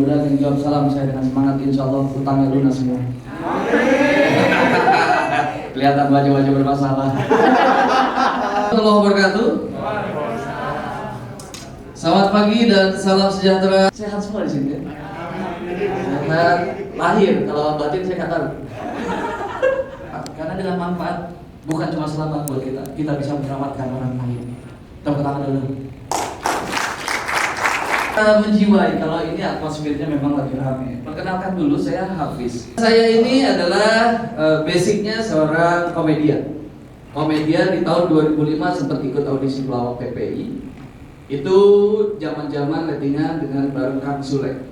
mudah-mudahan yang jawab salam saya dengan semangat, insya Allah utangnya lunas semua. Kelihatan wajah-wajah bermasalah. Assalamualaikum wabarakatuh. Selamat pagi dan salam sejahtera. Sehat semua di sini ya? Sehat lahir, kalau batin saya nggak tahu. Karena dengan manfaat bukan cuma selamat buat kita, kita bisa menyelamatkan orang lain. Tepuk tangan dulu. Menjiwai kalau ini atmosfernya memang lagi ramai. Perkenalkan dulu, saya Hafiz. Saya ini adalah basicnya seorang komedian. Komedian di tahun 2005 sempat ikut audisi pelawak PPI. Itu zaman-zaman lettingan dengan bareng Kang Sule.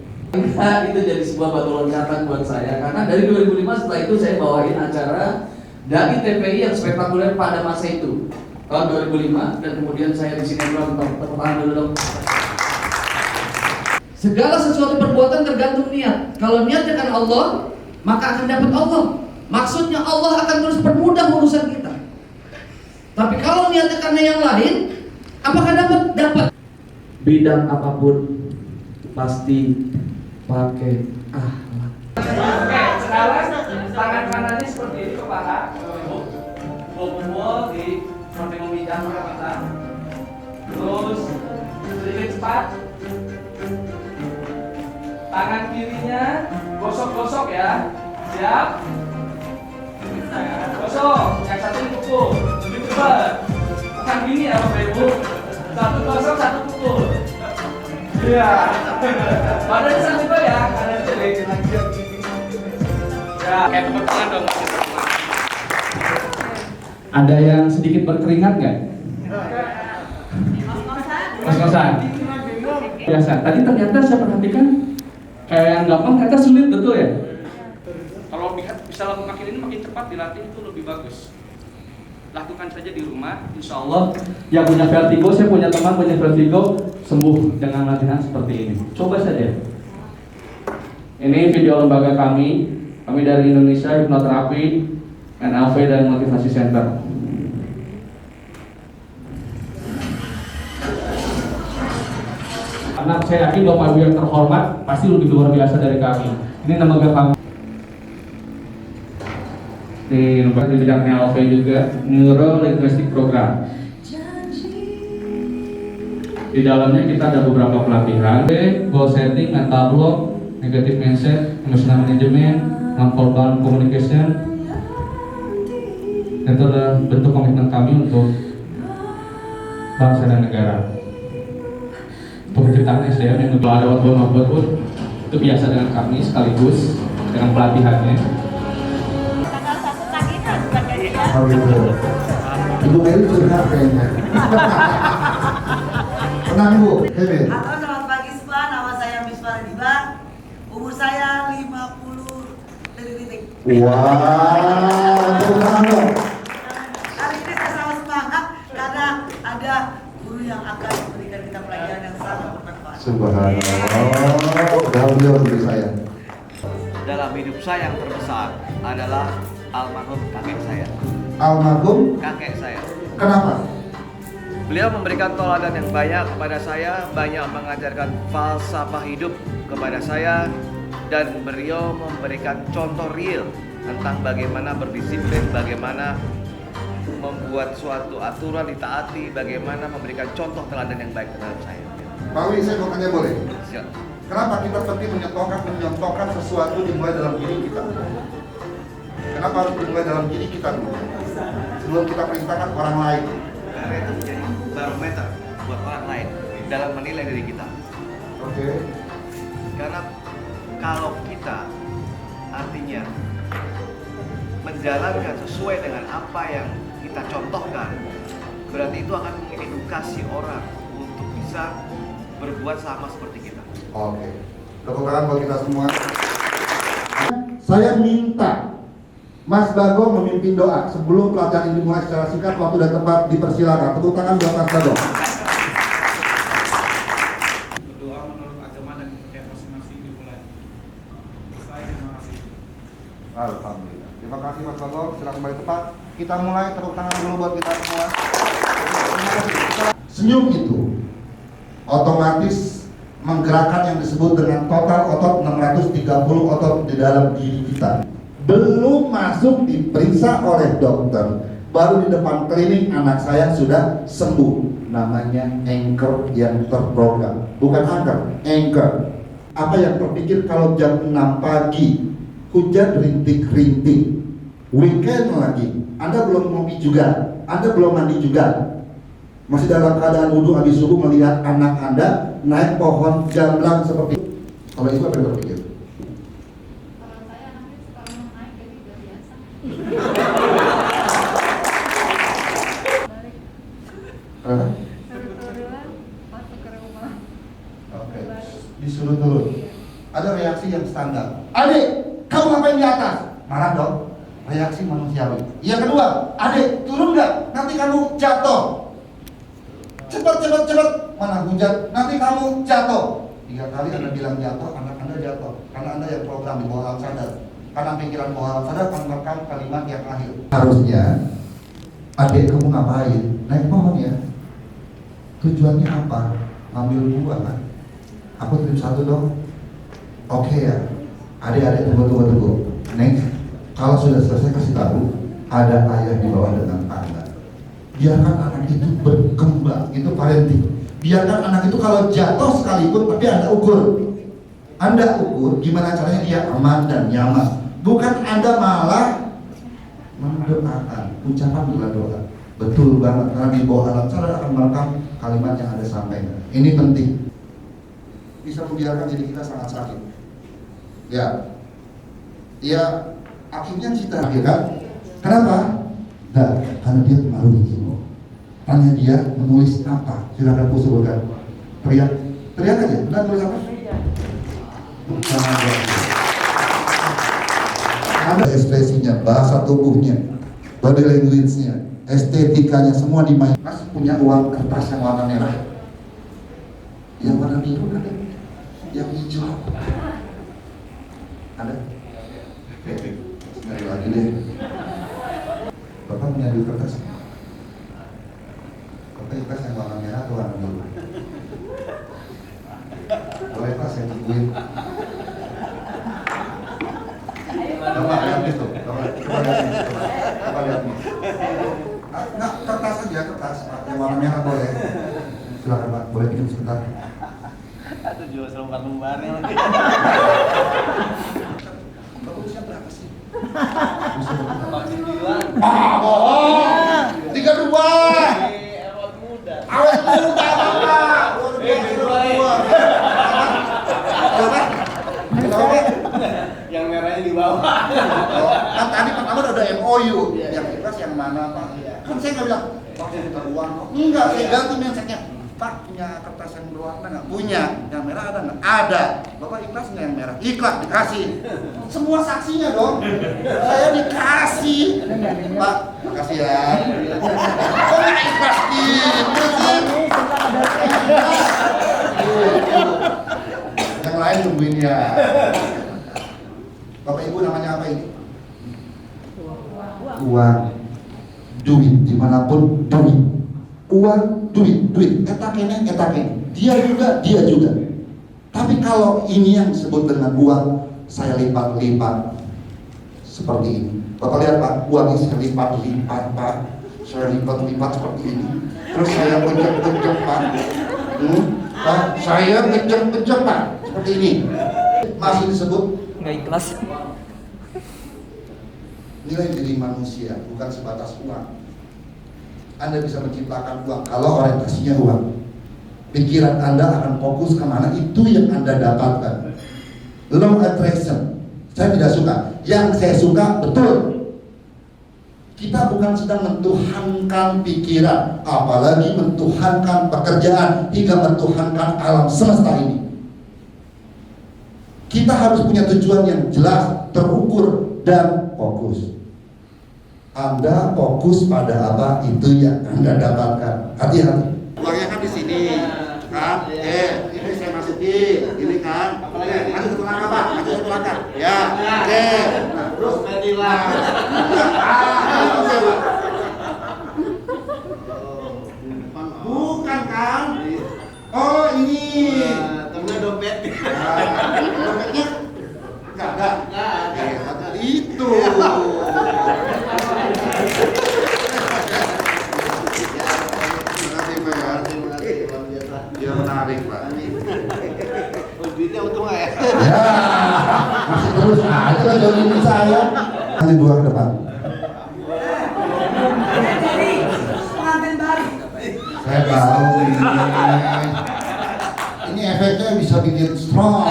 Itu jadi sebuah batu loncatan buat saya karena dari 2005 setelah itu saya bawain acara dari TPI yang spektakuler pada masa itu tahun 2005 dan kemudian saya di sinetron. Tepuk tangan dulu dong. Segala sesuatu perbuatan tergantung niat. Kalau niatnya kan Allah, maka akan dapat Allah. Maksudnya Allah akan terus permudah urusan kita. Tapi kalau niatnya karena yang lain, apakah dapat? Bidang apapun pasti pakai akhlak. Oke, sekarang tangan kanannya seperti ini ke paha. Pukul di sampai memijang kita. Terus sedikit cepat. Tangan kirinya gosok-gosok ya. Siap? Gosok. Yang satu pukul. Lebih cepat. Bukan gini ya Bapak Ibu. Satu gosok, satu pukul. Iya. Badannya sampai ya. Kanan kiri. Ya, kayak tepuk tangan dong. Ada yang sedikit berkeringat nggak? Kos-kosan. Biasa. Tadi ternyata saya perhatikan kayak yang gampang ternyata sulit, betul ya? Kalau bisa makin ini makin cepat dilatih itu lebih bagus. Lakukan saja di rumah, insya Allah. Yang punya vertigo, saya punya teman punya vertigo, sembuh dengan latihan seperti ini. Coba saja. Ini video lembaga kami dari Indonesia Hipnoterapi, NLP dan Motivasi Center. Karena saya yakin Bapak Ibu yang terhormat pasti lebih luar biasa dari kami. Ini lembaga kami. Di bidang NLP juga, Neuro Linguistic Program. Di dalamnya kita ada beberapa pelatihan, goal setting, mental block, negative mindset, emotional management, non-verbal communication. Itu adalah bentuk komitmen kami untuk bangsa dan negara. Penciptaan SDM yang ada waktu pun itu biasa dengan kami sekaligus dengan pelatihannya. Oh gitu. Ibu Mary curhat kayaknya. Tenang Bu, Hebe. Halo, selamat pagi semua. Nama saya Miswa Rediba. Umur saya 50 detik. Wah, tenang dong. Hari ini saya sangat semangat karena ada guru yang akan memberikan kita pelajaran yang sangat bermanfaat. Subhanallah. Jauh dari saya. Dalam hidup saya yang terbesar adalah almarhum kakek saya. Almarhum Kakek saya. kenapa? Beliau memberikan teladan yang banyak kepada saya, banyak mengajarkan falsafah hidup kepada saya, dan beliau memberikan contoh real tentang bagaimana berdisiplin, bagaimana membuat suatu aturan ditaati, bagaimana memberikan contoh teladan yang baik terhadap saya. Pak Wi, saya mau tanya boleh? Siap. Kenapa kita penting menyontohkan sesuatu dimulai dalam diri kita? Kenapa harus dimulai dalam diri kita dulu? Sebelum kita perintahkan orang lain. Karena itu menjadi barometer buat orang lain dalam menilai diri kita. Oke. Karena kalau kita artinya menjalankan sesuai dengan apa yang kita contohkan, berarti itu akan mengedukasi orang untuk bisa berbuat sama seperti kita. Oke. Tepuk tangan buat kita semua. Saya minta Mas Bagong memimpin doa sebelum pelajaran ini dimulai secara singkat, waktu dan tempat dipersilakan. Tepuk tangan buat Mas Bagong. Berdoa menurut agama dan kepercayaan masing-masing dimulai. Saya terima kasih. Alhamdulillah. Terima kasih Mas Bagong. Silakan kembali tepat. Kita mulai, tepuk tangan dulu buat kita semua. Senyum itu otomatis gerakan yang disebut dengan total otot 630 otot di dalam diri kita. Belum masuk diperiksa oleh dokter, baru di depan klinik anak saya sudah sembuh. Namanya anchor yang terprogram, bukan anchor. Apa yang terpikir kalau jam 6 pagi hujan rintik-rintik, weekend lagi, Anda belum ngopi juga, Anda belum mandi juga, masih dalam keadaan wudhu habis subuh melihat anak Anda naik pohon jamblang seperti itu. Kalau itu apa yang terpikir? Kalau saya anaknya suka naik jadi udah biasa. Balik turun masuk ke rumah. Oke, disuruh turun. Ada reaksi yang standar. Adik, kamu ngapain di atas? Marah dong. Reaksi manusiawi. Yang kedua, adik, turun nggak? Nanti kamu jatuh. Cepat. Mana hujan? Nanti kamu jatuh. 3 kali Anda bilang jatuh, anak Anda jatuh. Karena Anda yang program di bawah alam sadar. Karena pikiran bawah alam sadar akan merekam kalimat yang akhir. Harusnya, adik kamu ngapain? Naik pohon ya. Tujuannya apa? Ngambil buah kan? Aku titip 1 dong. Oke ya. Adik-adik tunggu. Next. Kalau sudah selesai kasih tahu, ada ayah di bawah dengan Anda. Biarkan anak itu berkembang, itu parenting. Biarkan anak itu kalau jatuh sekalipun, tapi Anda ukur. Anda ukur gimana caranya dia aman dan nyaman. Bukan Anda malah mendoakan. Ucapan adalah doa. Betul banget, karena di bawah alam sadar akan merekam kalimat yang Anda sampaikan. Ini penting. Bisa membiarkan diri kita sangat sakit. Ya, akhirnya cita kan? Kenapa? Nah, karena dia pengaruh semua. Tanya dia menulis apa? Silakan Bu sebutkan. Teriak aja. Benar tulis apa? Ada ekspresinya, bahasa tubuhnya, body language-nya, estetikanya semua dimain. Mas punya uang kertas yang warna merah, yang warna biru ada, yang hijau ada. Sekali lagi deh. Bapak mengambil kertas. Bapak kertas yang warna merah atau warna biru? Boleh Pak saya tungguin. Bapak lihat itu. Bapak lihat ini. Nah, kertas aja kertas Pak. Yang warna merah boleh. Silakan Pak. Boleh pinjam sebentar. Aduh jual lembar-lembarnya lagi. Bapak usia berapa sih? Bohong. 32. Awet muda. Awet muda Bapak. Kenapa? Yang merahnya di bawah. Kan tadi pertama udah MOU. Yang ikhlas yang mana Pak? Kan saya nggak bilang Pak saya minta uang kok. Enggak, saya ganti mindsetnya. Pak punya kertas yang berwarna nggak? Punya. Yang merah ada nggak? Ada. Bapak ikhlas nggak yang merah? Ikhlas, dikasih. Semua saksinya dong. Saya dikasih. Pak, makasih ya. Kok nggak ikhlas gitu sih? Yang lain nungguin ya. Bapak Ibu namanya apa ini? Uang, duit, dimanapun duit. Uang, duit, etakene. Dia juga. Tapi kalau ini yang disebut dengan uang, saya lipat-lipat seperti ini. Bapak lihat Pak, uang ini saya lipat-lipat Pak. Saya lipat-lipat seperti ini. Terus saya pejam Pak. Pak, saya pejam Pak. Seperti ini. Masih disebut nggak ikhlas. Nilai diri manusia bukan sebatas uang. Anda bisa menciptakan uang kalau orientasinya uang. Pikiran Anda akan fokus kemana, itu yang Anda dapatkan. Law attraction, saya tidak suka. Yang saya suka betul. Kita bukan sedang mentuhankan pikiran, apalagi mentuhankan pekerjaan hingga mentuhankan alam semesta ini. Kita harus punya tujuan yang jelas, terukur, dan fokus. Anda fokus pada apa, itu yang Anda dapatkan. Hati-hati. Uangnya kan di sini, kan? Ini saya masukin, ini kan? Maju satu langkah Pak, maju satu langkah. Ya, oke. Nah, terus bukan kan? Oh ini. menarik Pak. Duitnya untung nggak ya? Ya, masih terus aja jodohin saya. Nanti 2 ke depan. Jadi pengantin baru. Saya tahu ini efeknya bisa bikin strong.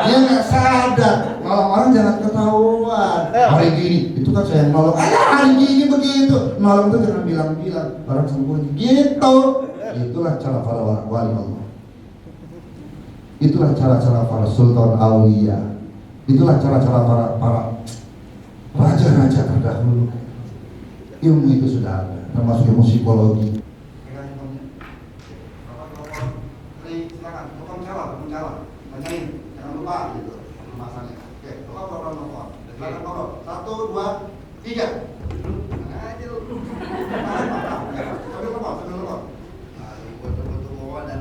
Dia nggak sadar. Orang-orang jangan ketahuan. Hari gini, itu kan saya nolong. Hari gini begitu. Nolong itu jangan bilang-bilang. Orang sembunyi. Gitu. Itulah cara para wali Allah. Itulah cara-cara para sultan aulia. Itulah cara-cara para raja-raja terdahulu. Ilmu itu sudah ada, termasuk ilmu psikologi. Tanyain, jangan lupa gitu masanya. Oke, berapa nomor? Sekarang nomor 1, 2, 3. Aja lu. Sambil nomor. Aduh, betul-betul bawa dan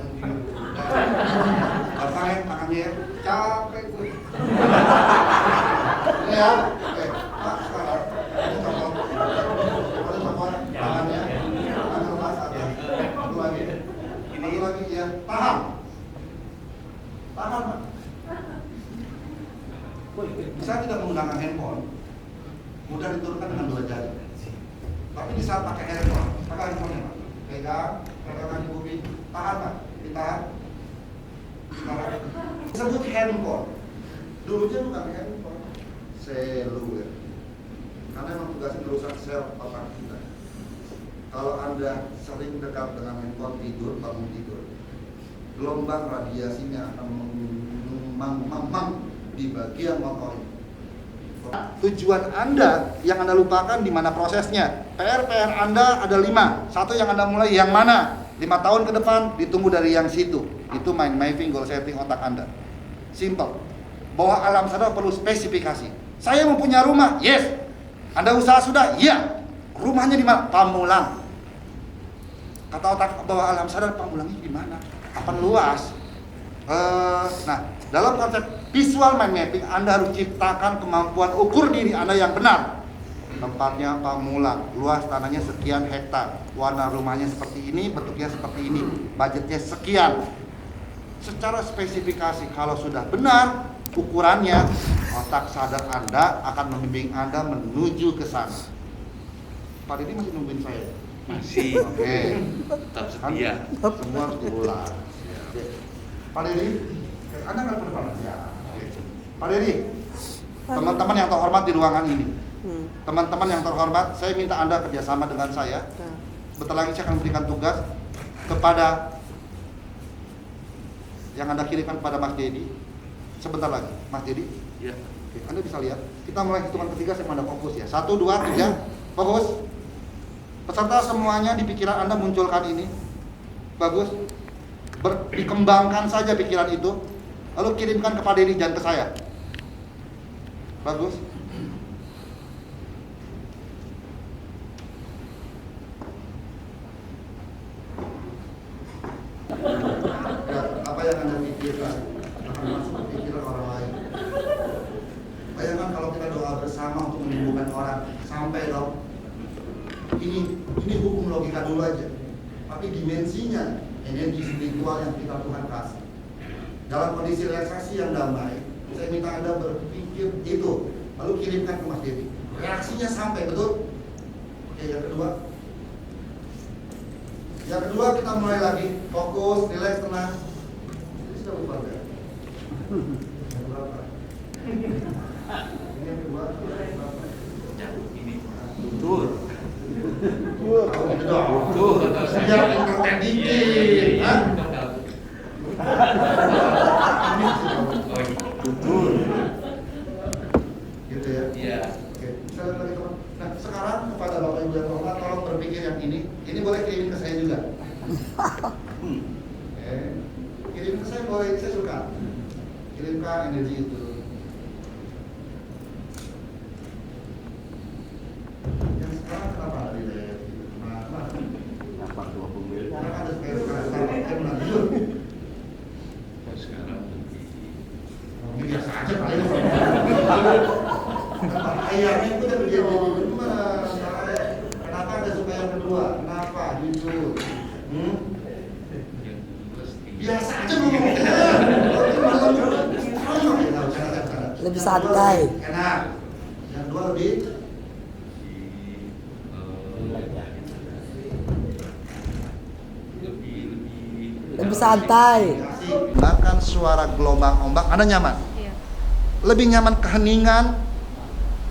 pasangin tangannya ya. Capek gue. Ini ya. Oke, Pak sekarang. Ini contoh. Tangannya. Tangan lepas atas. Satu lagi. Ini lagi ya. Tahan. Tahan, Pak. Saya tidak menggunakan handphone. Mudah diturunkan dengan 2 jari. Tapi di saat pakai handphone, pegang handphonenya, Pak. Pegang di kuping. Tahan, Pak. Ditahan. Disebut handphone. Dulunya bukan handphone, seluler. Karena memang tugasnya merusak sel otak kita. Kalau Anda sering dekat dengan handphone tidur, bangun tidur, gelombang radiasinya akan memang di bagian motor. Tujuan Anda yang Anda lupakan di mana prosesnya. PR Anda ada 5. Satu yang Anda mulai yang mana? 5 tahun ke depan ditunggu dari yang situ. Itu mind mapping, goal setting otak Anda. Simple. Bahwa alam sadar perlu spesifikasi. Saya mau punya rumah, yes. Anda usaha sudah, iya. Rumahnya di mana? Pamulang. Kata otak bahwa alam sadar, Pamulangnya di mana? Akan luas. Nah, dalam konsep visual mind mapping, Anda harus ciptakan kemampuan ukur diri Anda yang benar. Tempatnya Pamulang, luas tanahnya sekian hektar, warna rumahnya seperti ini, bentuknya seperti ini, budgetnya sekian. Secara spesifikasi, kalau sudah benar ukurannya, otak sadar Anda akan membimbing Anda menuju ke sana. Pak Didi masih nungguin saya? Masih. Oke. Tetap setia. Semua harus diulang. Pak Didi, Anda nggak perlu panas ya. Pak Didi, teman-teman yang terhormat di ruangan ini, teman-teman yang terhormat, saya minta Anda kerjasama dengan saya. Bentar lagi saya akan berikan tugas kepada yang Anda kirimkan kepada Mas Dedi. Sebentar lagi, Mas Dedi. Ya. Oke, Anda bisa lihat. Kita mulai hitungan ketiga, saya Anda fokus ya. 1, 2, 3, fokus. Peserta semuanya di pikiran Anda munculkan ini. Bagus. Dikembangkan saja pikiran itu. Lalu kirimkan kepada Dedi, jangan ke saya. Bagus. Ya, apa yang Anda pikirkan akan masuk ke pikiran orang lain. Bayangkan kalau kita doa bersama untuk menyembuhkan orang, sampai dong. Ini hukum logika dulu aja. Tapi dimensinya energi spiritual yang kita Tuhan kasih. Dalam kondisi relaksasi yang damai, saya minta Anda berpikir itu, lalu kirimkan ke Mas Dedi. Reaksinya sampai, betul? Oke, yang kedua. Yang kedua kita mulai lagi, fokus, relax, tenang. Ini sudah lupa ya? Yang berapa? Ini yang kedua, berapa? Ini. Betul. Oh, gitu dong. Biar entertain dikit, hah? Betul. Gitu ya? Iya. Oke, bisa lihat lagi teman. Nah, sekarang kepada Bapak Ibu yang terhormat, tolong berpikir yang ini boleh kirim ke saya juga. Kirim ke saya boleh, saya suka. Kirimkan energi itu. Yang sekarang kenapa ada di daerah? Kenapa? Karena ada sekarang lanjut. Sekarang Biasa aja paling. Ayahnya itu kan dia gemes. Kenapa ada suka yang kedua? Kenapa? Jujur. Biasa aja ngomong. Lebih santai. Enak. Yang kedua lebih Lebih santai. bahkan suara gelombang ombak, Anda nyaman? Iya. Lebih nyaman keheningan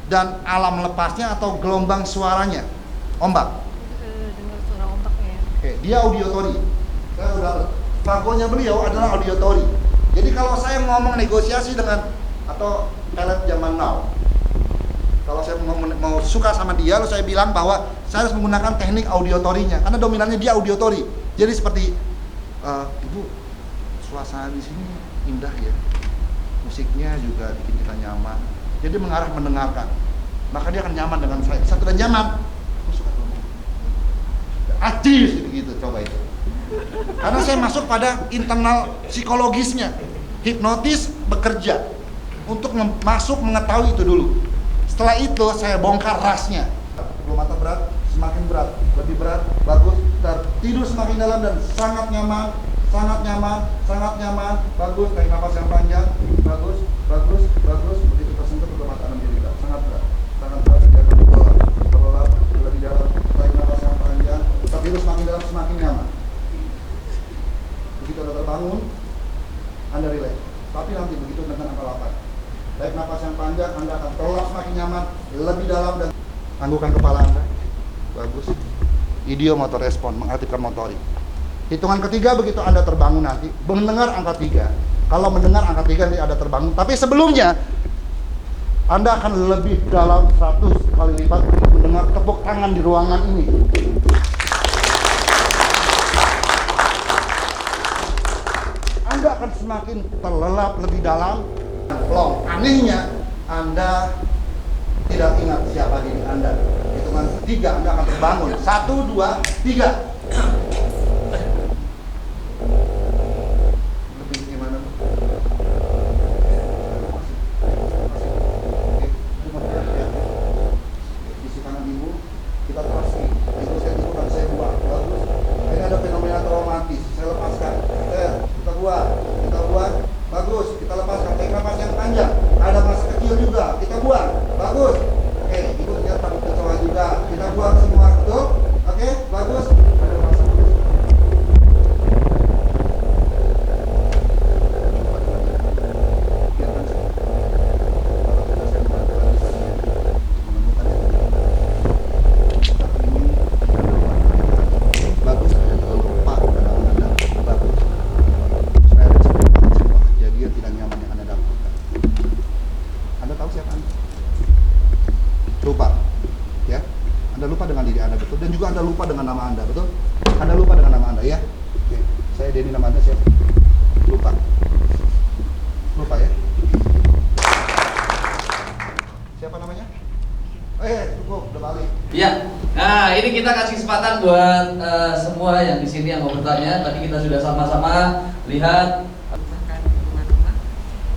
dan alam lepasnya atau gelombang suaranya? Ombak. Dengar suara ombaknya. Oke, dia audiotori. Saya udah vagonya beliau adalah audiotori. Jadi kalau saya ngomong negosiasi dengan atau talent zaman now, kalau saya mau suka sama dia, lalu saya bilang bahwa saya harus menggunakan teknik audiotorinya, karena dominannya dia audiotori. Jadi seperti Ibu, suasana di sini indah ya, musiknya juga bikin kita nyaman. Jadi mengarah mendengarkan, maka dia akan nyaman dengan saya. Saya sudah nyaman, aku suka ngomong. Ajis gitu, coba itu. Karena saya masuk pada internal psikologisnya. Hipnotis bekerja untuk masuk mengetahui itu dulu. Setelah itu saya bongkar rasnya. Belum mata berat, semakin berat, lebih berat, bagus. Tidur semakin dalam dan sangat nyaman, sangat nyaman, sangat nyaman, bagus. Tarik nafas yang panjang, bagus, bagus, bagus. Begitu tersentuh ke mata Anda menjadi berat, sangat berat, biarkan terlelap, lebih dalam. Tarik nafas yang panjang, tidur semakin dalam, semakin nyaman. Begitu Anda terbangun, Anda relax. Tapi nanti begitu dengan angka 8, tarik nafas yang panjang, Anda akan terlelap semakin nyaman, lebih dalam dan tangguhkan kepala Anda. Bagus. Idiomotor respon, mengaktifkan motorik. Hitungan ketiga begitu Anda terbangun nanti, mendengar angka 3. Kalau mendengar angka 3 nanti Anda terbangun. Tapi sebelumnya Anda akan lebih dalam 100 kali lipat untuk mendengar tepuk tangan di ruangan ini. Anda akan semakin terlelap lebih dalam. Plong. Anehnya Anda tidak ingat siapa diri Anda. Hitungan 3 Anda akan terbangun. 1, 2, 3. Lebih gimana? Isi kanan ibu, kita pasti. Itu saya ibu dan saya buat. Bagus. Ini ada fenomena traumatis. Saya lepaskan. Kita buat. Bagus. Kita lepaskan. Tarik nafas yang panjang. Ada masa kecil juga. Kita buang. Bagus. Oke, ibu lihat takut kecoa juga. Kita buang semua, betul? Oke, bagus. Ada masa kecil. Bagus, lupa Anda. Bagus. Supaya ada sebuah kejadian tidak nyaman yang Anda dapatkan. Anda tahu siapa Anda? Lupa, ya? Anda lupa dengan diri Anda, betul? Dan juga Anda lupa dengan nama Anda, betul? Anda lupa dengan nama Anda, ya? Oke. Saya Denny, nama Anda siapa? Lupa. Lupa ya? Siapa namanya? Cukup, udah balik. Ya, nah ini kita kasih kesempatan buat semua yang di sini yang mau bertanya. Tadi kita sudah sama-sama lihat. Bahkan rumah-rumah.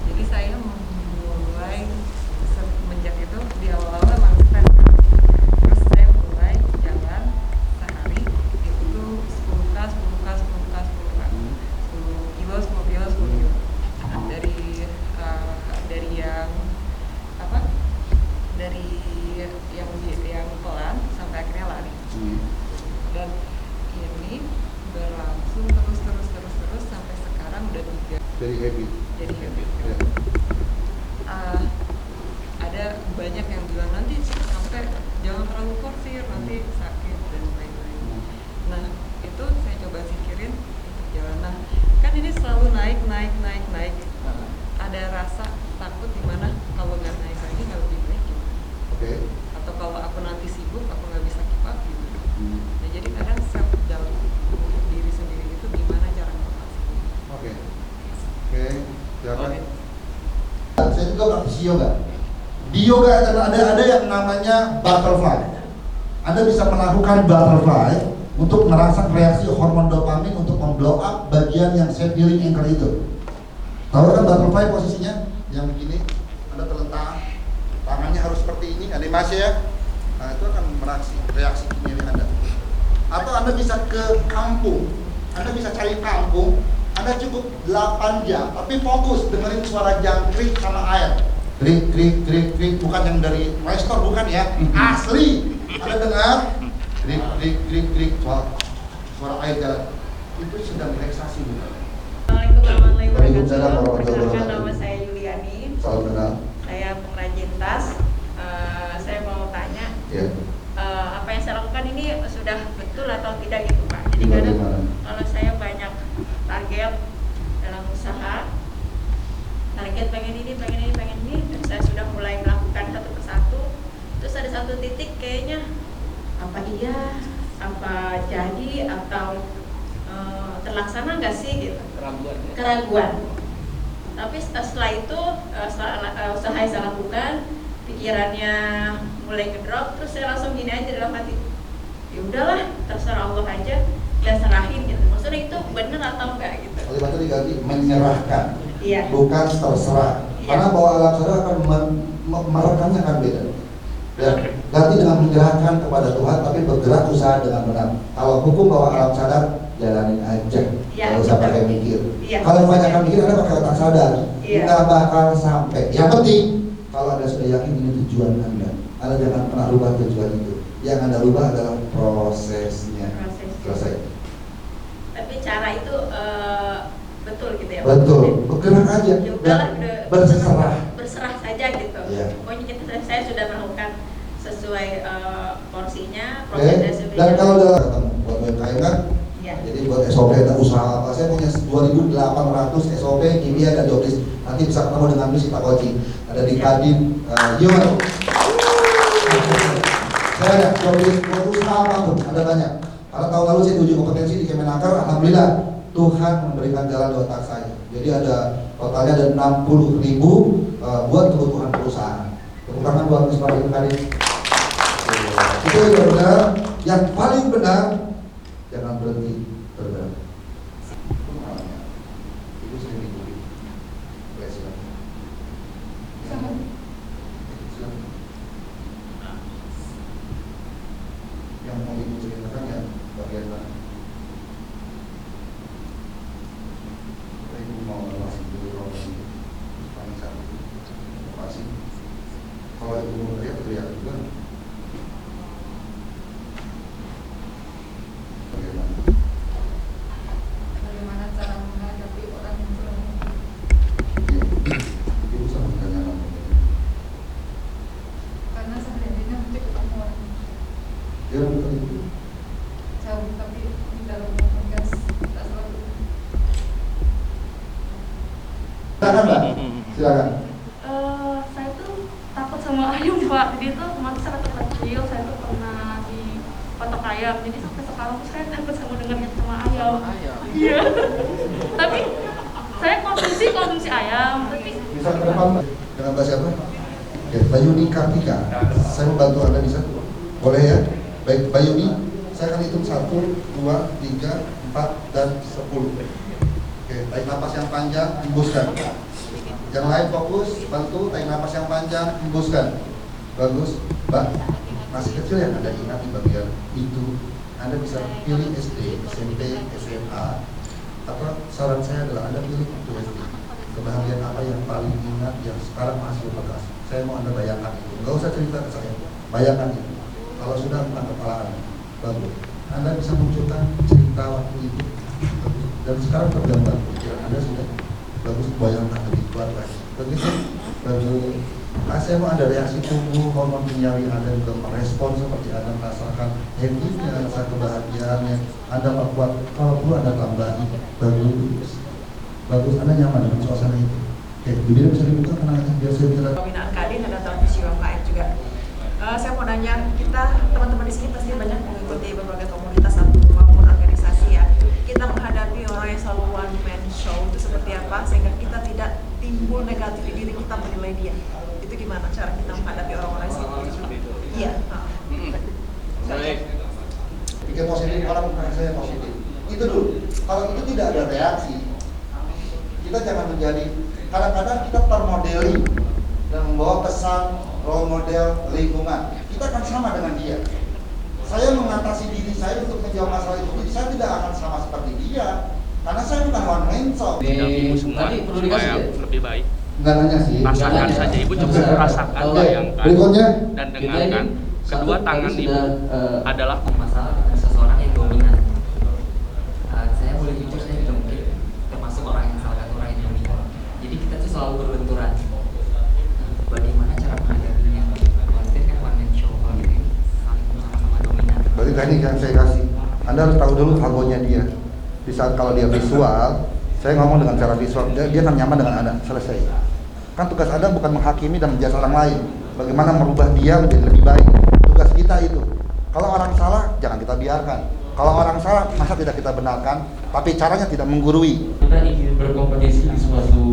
Jadi saya memulai semenjak itu di awal-awal memang stres. Terus saya mulai jalan sehari itu 10K 10 kilo, 10 kilo. Dari yang apa? Dari yang pelan sampai akhirnya lari. Dan ini berlangsung terus sampai sekarang udah 3. Jadi habit. Jadi habit. Ya. Ada banyak yang bilang nanti sampai jangan terlalu forsir, nanti sakit dan lain-lain. Nah itu saya coba pikirin untuk jalan. Nah kan ini selalu naik. Ada rasa takut dimana kalau nggak naik lagi nggak lebih baik gimana? Oke. Atau kalau aku nanti sibuk aku nggak bisa keep up gimana? Nah jadi kadang self doubt untuk diri sendiri itu gimana cara mengatasinya? Oke. Silakan. Saya juga praktisi yoga. Di yoga ada yang namanya butterfly. Anda bisa melakukan butterfly untuk merangsang reaksi hormon dopamin untuk memblow up bagian yang set healing anchor itu. Tahu kan butterfly posisinya? Yang begini, Anda terlentang, tangannya harus seperti ini, animasi ya. Nah itu akan reaksi kimiawi Anda. Atau Anda bisa ke kampung, Anda bisa cari kampung, Anda Anda cukup 8 jam, tapi fokus dengerin suara jangkrik sama air. Krik, krik, krik, krik, bukan yang dari Playstore, bukan ya, asli. Anda dengar, krik, krik, krik, krik, suara air jalan. Itu sedang relaksasi, bukan? Assalamualaikum warahmatullahi Waalaikumsalam wabarakatuh. warahmatullahi Perkenalkan, wabarakatuh. nama saya Yuliani. Salam kenal. Saya pengrajin tas. Saya mau tanya, Ya. apa yang saya lakukan ini sudah betul atau tidak gitu Pak? Jadi Gimana, kadang gimana? kalau saya banyak target dalam usaha, target pengen ini, dan saya sudah mulai melakukan satu persatu. Terus ada satu titik kayaknya apa iya, apa jadi atau terlaksana nggak sih gitu? Keraguan. Tapi setelah itu setelah usaha yang saya lakukan, pikirannya mulai ngedrop, terus saya langsung gini aja dalam hati, ya udahlah terserah Allah aja, dan serahin gitu. Maksudnya itu benar atau enggak gitu? Kalimat itu diganti menyerahkan, Iya. bukan terserah. Iya. Karena bahwa alam sadar akan merekamnya akan beda. Ya, ganti dengan menyerahkan kepada Tuhan, tapi bergerak usaha dengan benar. Kalau hukum bahwa alam sadar, jalanin aja, Iya, nggak usah betul. pakai mikir. Iya. Kalau kebanyakan mikir, Anda pakai otak sadar, Iya. nggak bakal sampai. Yang penting, kalau Anda sudah yakin ini tujuan Anda jangan pernah rubah tujuan itu. Yang Anda rubah adalah prosesnya. Proses. Selesai. Tapi cara itu betul gitu ya? Betul, bergerak aja Ya udahlah, dan udah berserah. berserah saja gitu. Iya. Pokoknya saya sudah melakukan sesuai porsinya, Oke. prosesnya sudah. Dan kalau dalam ketemu buat UMKM kan, Iya. jadi buat SOP dan usaha apa, saya punya 2.800 SOP kimia dan jobis. Nanti bisa ketemu dengan Miss Pak Koji. Ada di Iya. Kadin Yuman. Saya ada jobis buat usaha apapun, ada banyak. Karena tahun lalu saya diuji kompetensi di Kemenaker, alhamdulillah Tuhan memberikan jalan di otak saya. Jadi ada totalnya ada 60.000 buat kebutuhan perusahaan. Tepuk tangan buat Miss Pak Kadin. Itu yang benar, yang paling benar, jangan berhenti bergerak. Itu maknanya. Ibu sering diikuti. Baik, silakan. Silakan. Yang mau ibu ceritakan ya bagian mana? Kalau ibu mau masih dulu rombongan paling satu, masih. Kalau ibu mau teriak juga. Bagaimana cara menghadapi orang yang kurang Ibu sama bertanya apa? karena sehari-harinya mesti ketemu orang Dia bukan ibu. jauh tapi di dalam tugas tak selalu. Silakan Mbak. Silakan. Saya tuh takut sama ayam Pak. Jadi tuh kemarin saya waktu kecil saya tuh pernah di patok ayam. Jadi sampai sekarang tuh saya takut sama dengarnya sama ayam. Iya. Tapi saya konsumsi ayam. Tapi Bisa ke depan Mbak. Dengan Mbak siapa? Oke, Bayuni Kartika. Saya membantu Anda bisa? Boleh ya? Baik, Bayuni. Saya akan hitung 1, 2, 3, 4, dan 10. Oke, tarik napas yang panjang, hembuskan. Yang lain fokus, bantu, tarik napas yang panjang, hembuskan. Bagus, Mbak. Masih kecil yang Anda ingat di bagian itu, Anda bisa pilih SD, SMP, SMA. Atau saran saya adalah Anda pilih waktu SD. Kebahagiaan apa yang paling ingat yang sekarang masih bekas. Saya mau Anda bayangkan itu. Nggak usah cerita ke saya. Bayangkan itu. Kalau sudah tentang kepala Anda, bagus. Anda bisa munculkan cerita waktu itu. Dan sekarang tergambar pikiran Anda sudah bagus, bayangkan lebih kuat lagi. Begitu, bagus. Saya mau ada reaksi tubuh, hormon kimiawi Anda juga merespon seperti Anda merasakan happy-nya, rasa kebahagiaannya. Anda kuat, kalau perlu Anda tambahi. Bagus. Bagus, Anda nyaman dengan suasana itu. Oke, bibirnya bisa dibuka, tenang aja, biar saya bisa. Pembinaan Kadin ada transmisi UMKM juga. Saya mau nanya, kita teman-teman di sini pasti banyak mengikuti berbagai komunitas maupun organisasi ya. Kita menghadapi orang yang selalu one man show itu seperti apa sehingga kita tidak timbul negatif di diri kita menilai dia. Itu gimana cara kita menghadapi orang-orang seperti itu? Iya. Baik. Bikin positif orang bukan saya positif. Itu dulu. Kalau itu tidak ada reaksi, kita jangan menjadi. Kadang-kadang kita termodeli dan membawa pesan role model lingkungan. Kita akan sama dengan dia. Saya mengatasi diri saya untuk menjawab masalah itu. Saya tidak akan sama seperti dia, karena saya bukan online shop. Tadi perlu dikasih ya? lebih baik. Nggak nanya sih. Rasakan saja, Ibu cukup merasakan, bayangkan Berikutnya. dan dengarkan. Kedua tangan Ibu adalah masalah dengan seseorang yang dominan. Saya boleh jujur, saya juga mungkin termasuk orang yang salah satu orang yang dominan. Jadi kita tuh selalu berbenturan. Bagaimana cara menghadapinya? Kalau itu kan one man show, kalau ini saling sama-sama dominan. Berarti teknik yang saya kasih, Anda harus tahu dulu hagonya dia. Di saat kalau dia visual, saya ngomong dengan cara visual, dia akan nyaman dengan Anda, selesai. Kan tugas Anda bukan menghakimi dan menjudge orang lain. Bagaimana merubah dia menjadi lebih baik. Tugas kita itu. Kalau orang salah, jangan kita biarkan. Kalau orang salah, masa tidak kita benarkan, tapi caranya tidak menggurui. Kita ingin berkompetisi di suatu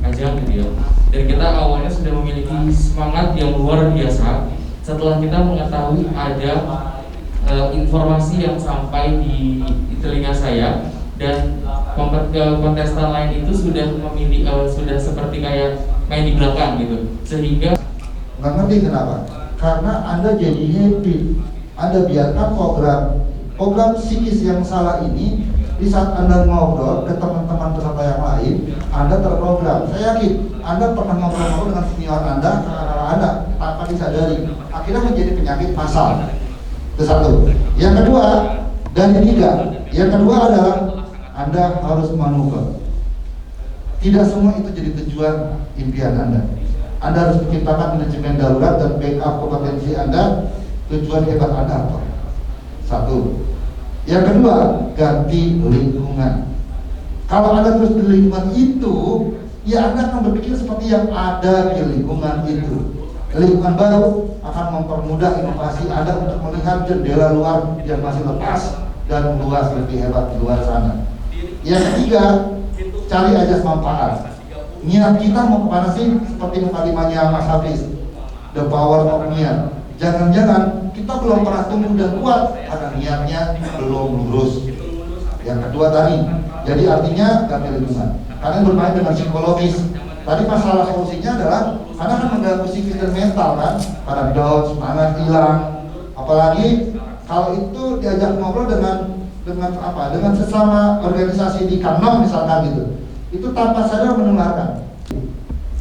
ajang gitu ya. Dan kita awalnya sudah memiliki semangat yang luar biasa. Setelah kita mengetahui ada informasi yang sampai di telinga saya, dan kontestan lain itu sudah sudah seperti kayak main di belakang gitu, sehingga nggak ngerti kenapa? Karena Anda jadi happy, Anda biarkan program psikis yang salah ini. Di saat Anda ngobrol ke teman-teman peserta yang lain, Anda terprogram. Saya yakin Anda pernah ngobrol dengan senior Anda, kakak-kakak Anda tanpa disadari, akhirnya menjadi penyakit masal. Itu satu. Yang kedua, dan ketiga, yang kedua adalah Anda harus manuver. Tidak semua itu jadi tujuan impian Anda. Anda harus menciptakan manajemen darurat dan backup kompetensi Anda. Tujuan hebat Anda apa? Satu. Yang kedua, ganti lingkungan. Kalau Anda terus di lingkungan itu, ya Anda akan berpikir seperti yang ada di lingkungan itu. Lingkungan baru akan mempermudah inovasi Anda untuk melihat jendela luar yang masih lepas dan luas lebih hebat di luar sana. Yang ketiga, cari ajas manfaat. Niat kita mau kemana sih? Seperti mukadimahnya Mas Hafiz, the power of niat. Jangan-jangan kita belum pernah tumbuh dan kuat karena niatnya belum lurus. Yang kedua tadi, jadi artinya ganti lingkungan. Kalian bermain dengan psikologis. Tadi masalah solusinya adalah karena kan mengganggu psikis dan mental kan, pada down, semangat hilang. Apalagi kalau itu diajak ngobrol dengan sesama organisasi di kantor misalkan gitu, itu tanpa sadar menularkan.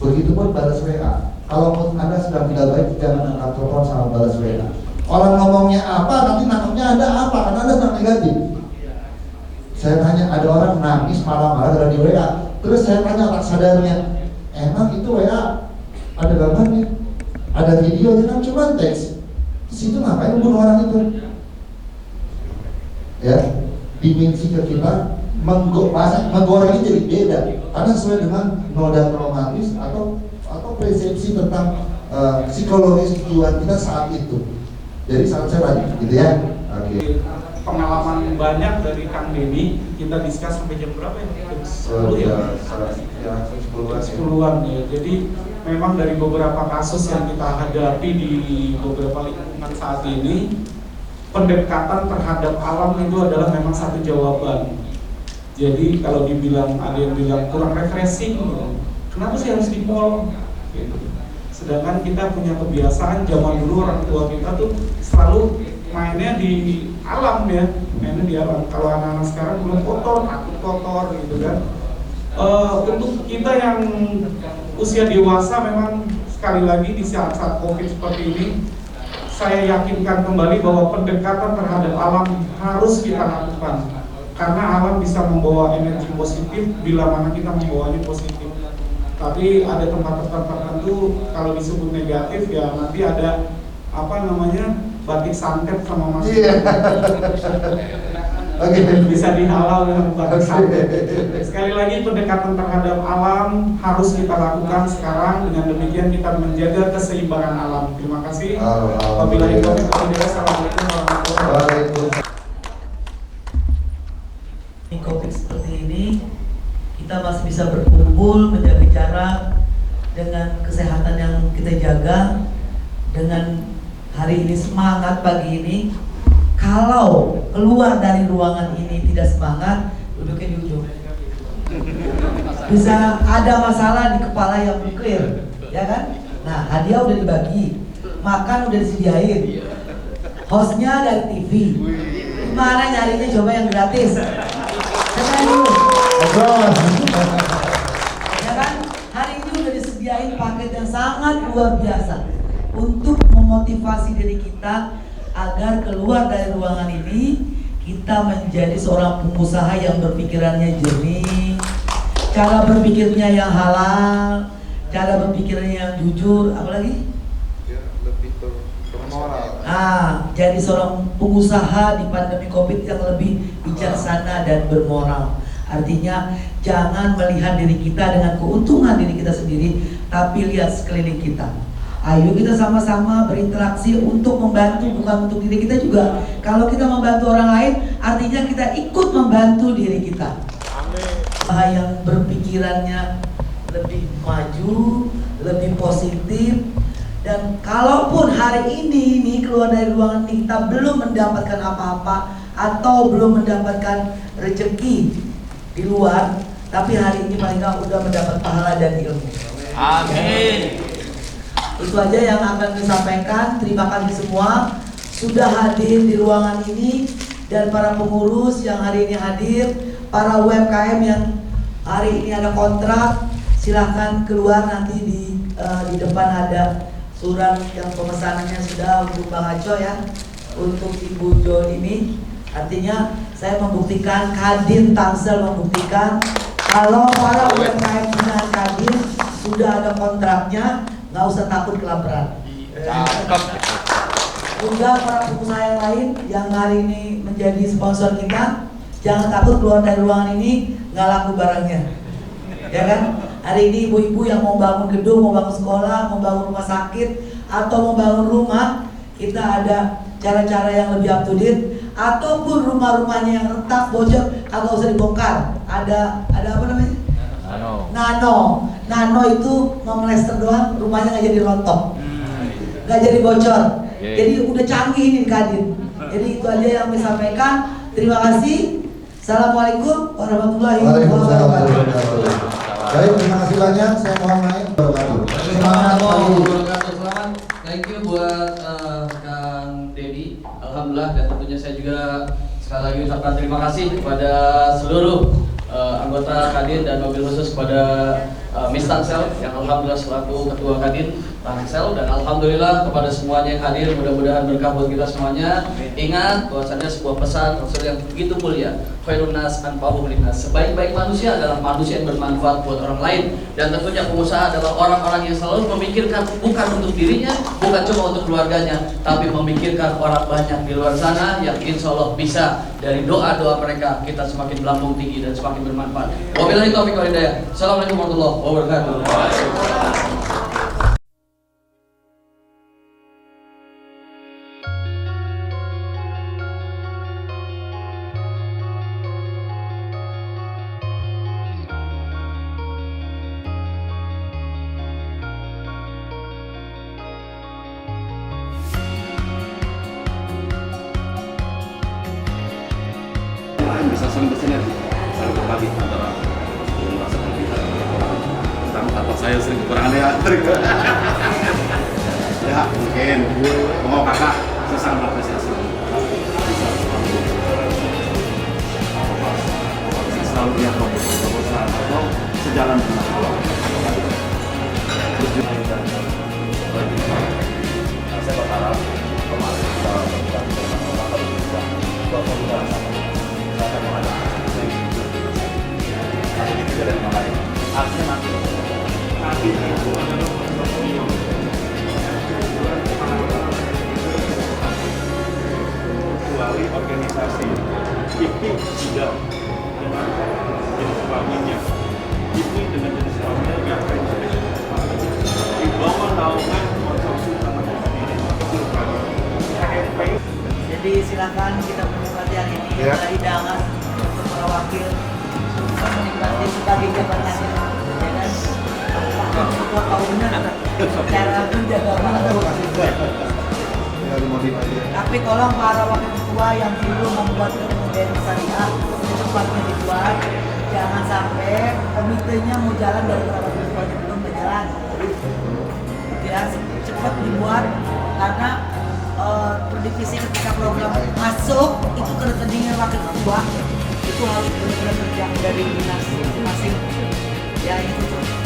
Begitupun balas WA. Kalau mood Anda sedang tidak baik, jangan angkat telepon sama balas WA. Orang ngomongnya apa, nanti nangkepnya Anda apa, karena Anda sedang negatif. Saya tanya, ada orang nangis marah-marah dari WA. Terus saya tanya tak sadarnya, emang itu WA ada gambarnya, ada videonya, kan cuma teks. Di situ ngapain bunuh orang itu? Ya, dimensi ke kita menggoreng ini jadi beda karena sesuai dengan noda traumatis atau persepsi tentang psikologis tujuan kita saat itu. Jadi saat saya tadi, gitu ya. Oke. Pengalaman banyak dari Kang Denny, kita diskus sampai jam berapa ya? Jam 10 ya? Ya, 10-an ya. Jadi memang dari beberapa kasus yang kita hadapi di beberapa lingkungan saat ini, pendekatan terhadap alam itu adalah memang satu jawaban. Jadi kalau dibilang, ada yang bilang kurang refreshing, kenapa sih harus di mall? Gitu. Sedangkan kita punya kebiasaan zaman dulu orang tua kita tuh selalu mainnya di alam ya, mainnya di alam. Kalau anak-anak sekarang belum kotor, takut kotor gitu kan. Untuk kita yang usia dewasa memang sekali lagi di saat-saat COVID seperti ini, saya yakinkan kembali bahwa pendekatan terhadap alam harus kita lakukan. Karena alam bisa membawa energi positif bila mana kita membawanya positif. Tapi ada tempat-tempat tertentu kalau disebut negatif ya nanti ada batik santet sama masjid. Bisa dihalal dengan batik santet. Sekali lagi pendekatan terhadap alam harus kita lakukan sekarang. Dengan demikian kita menjaga keseimbangan alam. Terima kasih. Wabillahi taufiq wal hidayah. Assalamualaikum warahmatullahi wabarakatuh. COVID seperti ini kita masih bisa berkumpul, menjaga jarak dengan kesehatan yang kita jaga, dengan hari ini semangat pagi ini. Kalau keluar dari ruangan ini tidak semangat, duduknya di ujung. Bisa ada masalah di kepala yang clear, ya kan? Nah, hadiah udah dibagi, makan udah disediain, hostnya dari TV. Gimana nyarinya coba yang gratis? Ya kan? Hari ini udah disediain paket yang sangat luar biasa untuk memotivasi diri kita agar keluar dari ruangan ini kita menjadi seorang pengusaha yang berpikirannya jernih, cara berpikirnya yang halal, cara berpikirnya yang jujur, apalagi? Lebih bermoral. Jadi seorang pengusaha di pandemi Covid yang lebih bijaksana dan bermoral. Artinya jangan melihat diri kita dengan keuntungan diri kita sendiri, tapi lihat sekeliling kita. Ayo kita sama-sama berinteraksi untuk membantu, bukan untuk diri kita juga. Kalau kita membantu orang lain, artinya kita ikut membantu diri kita. Yang berpikirannya lebih maju, lebih positif. Dan kalaupun hari ini nih keluar dari ruangan ini kita belum mendapatkan apa-apa atau belum mendapatkan rezeki di luar, tapi hari ini mereka udah mendapat pahala dan ilmu. Amin. Itu aja yang akan disampaikan. Terima kasih semua sudah hadir di ruangan ini, dan para pengurus yang hari ini hadir, para UMKM yang hari ini ada kontrak, silahkan keluar. Nanti di depan ada surat yang pemesanannya sudah untuk Bang Aco ya, untuk Ibu Jo ini. Artinya saya membuktikan, Kadin Tangsel membuktikan kalau para UMKM binaan Kadin sudah ada kontraknya, nggak usah takut kelaparan. Juga para pengusaha yang lain yang hari ini menjadi sponsor kita, jangan takut keluar dari ruangan ini nggak laku barangnya, ya kan? Hari ini ibu-ibu yang mau bangun gedung, mau bangun sekolah, mau bangun rumah sakit, atau mau bangun rumah, kita ada cara-cara yang lebih up to date. Ataupun rumah-rumahnya yang retak, bocor, agak usah dibongkar. Ada apa namanya? Nano itu memelester doang, rumahnya nggak jadi rontok, nggak jadi bocor. Jadi udah canggih ini Kadin. Jadi itu aja yang saya sampaikan. Terima kasih. Assalamualaikum warahmatullahi wabarakatuh. Baik, terima kasih banyak. Saya mohon naik. Semangat pagi. Selamat. Thank you buat Kang Dedi. Alhamdulillah, dan tentunya saya juga sekali lagi ucapkan terima kasih kepada seluruh anggota Kadin, dan mobil khusus kepada Miss Tangsel yang alhamdulillah selaku ketua Kadin Tangsel, dan alhamdulillah kepada semuanya yang hadir. Mudah-mudahan berkah buat kita semuanya. Ingat bahwasannya sebuah pesan Rasul yang begitu mulia, khairun nas anfa'uhum linnas. Sebaik-baik manusia adalah manusia yang bermanfaat buat orang lain, dan tentunya pengusaha adalah orang-orang yang selalu memikirkan bukan untuk dirinya, bukan cuma untuk keluarganya, tapi memikirkan orang banyak di luar sana yang insya Allah bisa dari doa-doa mereka kita semakin melambung tinggi dan semakin bermanfaat. Wabillahi taufiq wal hidayah. Assalamualaikum warahmatullahi wabarakatuh. Bisa saling bersinergi, saling berbagi antara merasakan kita tentang kantor saya sering kekurangan ya. Ya mungkin mau kakak saya mengapresiasi selalu lihat proposal atau sejalan dengan Allah. Saya berharap kemarin kita berjalan bersama kalau bisa berjalan sama. Tapi itu tidak ada lain. Artinya nanti itu adalah kecuali organisasi ini tidak dengan jenis kelaminnya, ini dengan jenis kelaminnya ngapain di bawah naungan konsorsium anak sendiri sendiri. Jadi silakan kita menikmati hari ini dari Dangas untuk para wakil menikmati sebagai jabatannya, ya kan? Ketua kaumnya cara menjaga waktu. Tapi tolong para wakil ketua yang belum membuat kemudian syariah secepatnya dibuat. Jangan sampai komitenya mau jalan dari para wakil ketua yang belum berjalan. Ya cepat dibuat, karena per divisi ketika program masuk itu ke rekeningnya wakil ketua itu itu harus benar-benar kerja dari dinas masing-masing. Ya itu tuh.